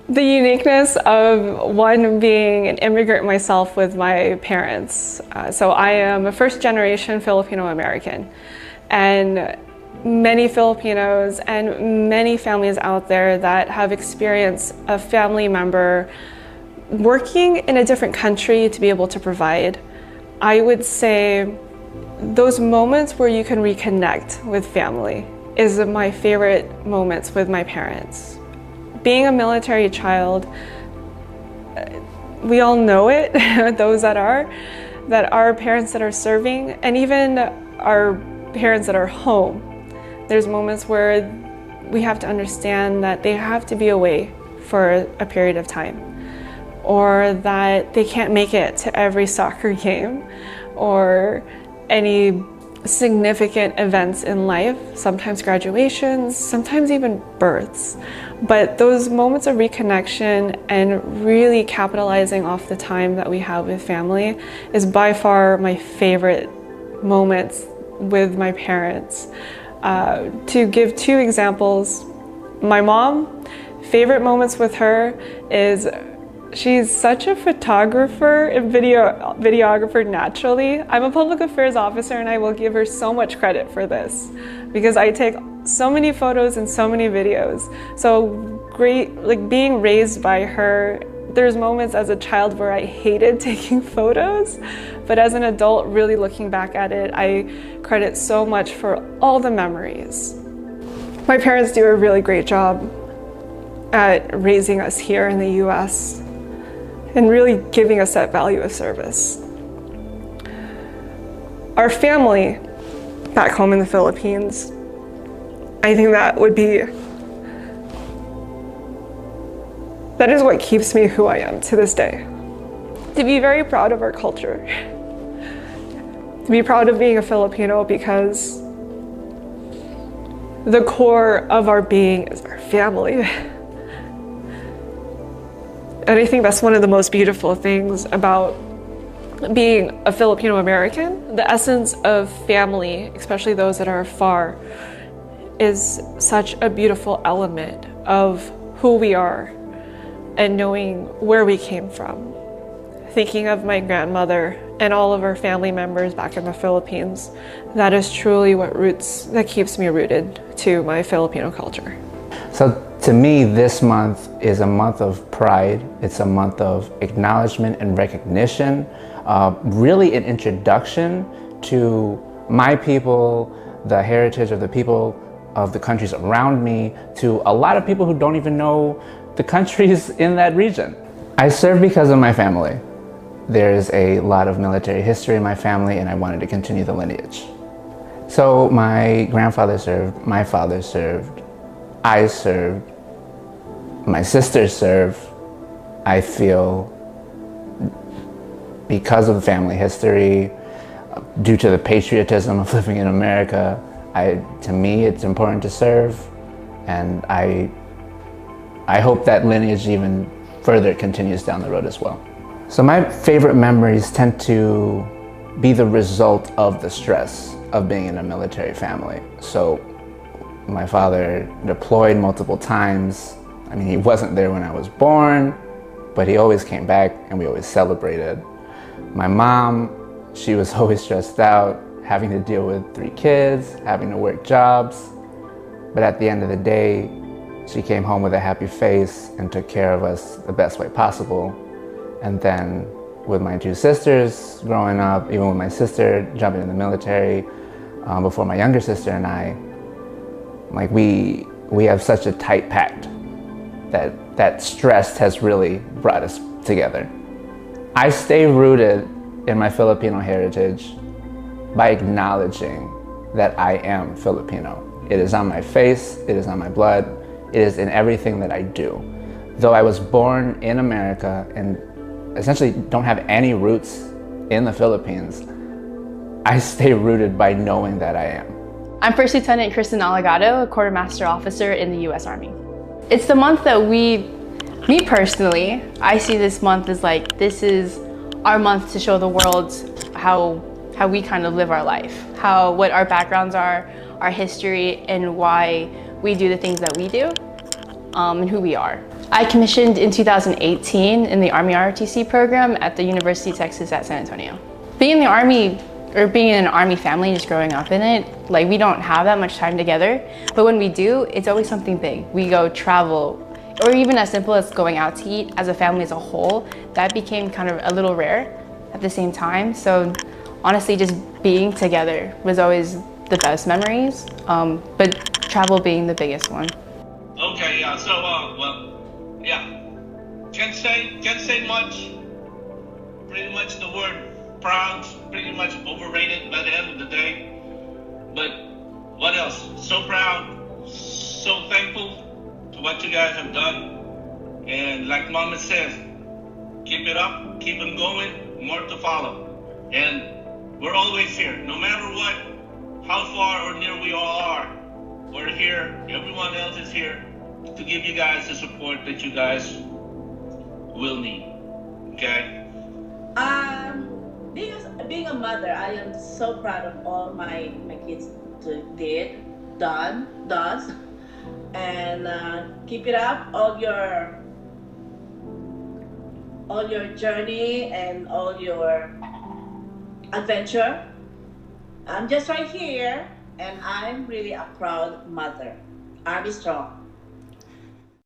The uniqueness of one being an immigrant myself with my parents. So I am a first-generation Filipino-American, and many Filipinos and many families out there that have experienced a family member working in a different country to be able to provide. I would say those moments where you can reconnect with family is my favorite moments with my parents. Being a military child, we all know it, those that are parents that are serving, and even our parents that are home. There's moments where we have to understand that they have to be away for a period of time, or that they can't make it to every soccer game or any significant events in life, sometimes graduations, sometimes even births. But those moments of reconnection and really capitalizing off the time that we have with family is by far my favorite moments with my parents. To give two examples, my mom, favorite moments with her is she's such a photographer and videographer naturally. I'm a public affairs officer, and I will give her so much credit for this because I take so many photos and so many videos. So great, like being raised by her, there's moments as a child where I hated taking photos, but as an adult, really looking back at it, I credit so much for all the memories. My parents do a really great job at raising us here in the US and really giving us that value of service. Our family back home in the Philippines, I think that is what keeps me who I am to this day. To be very proud of our culture. To be proud of being a Filipino because the core of our being is our family. And I think that's one of the most beautiful things about being a Filipino-American. The essence of family, especially those that are far, is such a beautiful element of who we are and knowing where we came from. Thinking of my grandmother and all of our family members back in the Philippines, that is truly that keeps me rooted to my Filipino culture. So to me, this month is a month of pride. It's a month of acknowledgement and recognition, really an introduction to my people, the heritage of the people of the countries around me, to a lot of people who don't even know the countries in that region. I serve because of my family. There's a lot of military history in my family, and I wanted to continue the lineage. So my grandfather served, my father served, I served, my sister served. I feel because of the family history, due to the patriotism of living in America, to me it's important to serve, and I hope that lineage even further continues down the road as well. So my favorite memories tend to be the result of the stress of being in a military family. So my father deployed multiple times. I mean, he wasn't there when I was born, but he always came back and we always celebrated. My mom, she was always stressed out, having to deal with 3 kids, having to work jobs. But at the end of the day, she came home with a happy face and took care of us the best way possible. And then with my 2 sisters growing up, even with my sister jumping in the military, before my younger sister and I, like we have such a tight pact that stress has really brought us together. I stay rooted in my Filipino heritage by acknowledging that I am Filipino. It is on my face, it is on my blood, it is in everything that I do. Though I was born in America and essentially don't have any roots in the Philippines, I stay rooted by knowing that I am. I'm First Lieutenant Kristen Alegado, a Quartermaster Officer in the U.S. Army. It's the month that me personally, I see this month as like, this is our month to show the world how we kind of live our life, what our backgrounds are, our history, and why we do the things that we do. and who we are. I commissioned in 2018 in the Army ROTC program at the University of Texas at San Antonio. Being in the Army, or being in an Army family, just growing up in it, like we don't have that much time together, but when we do, it's always something big. We go travel, or even as simple as going out to eat as a family as a whole. That became kind of a little rare at the same time. So honestly, just being together was always the best memories, but travel being the biggest one. Okay, yeah, so, well, yeah, can't say much. Pretty much the word proud's pretty much overrated by the end of the day. But what else? So proud, so thankful to what you guys have done. And like Mama says, keep it up, keep them going, more to follow. And we're always here, no matter what, how far or near we all are. We're here, everyone else is here to give you guys the support that you guys will need, okay? Being a mother, I am so proud of all my kids does, and keep it up, all your journey and all your adventure. I'm just right here, and I'm really a proud mother. Army strong.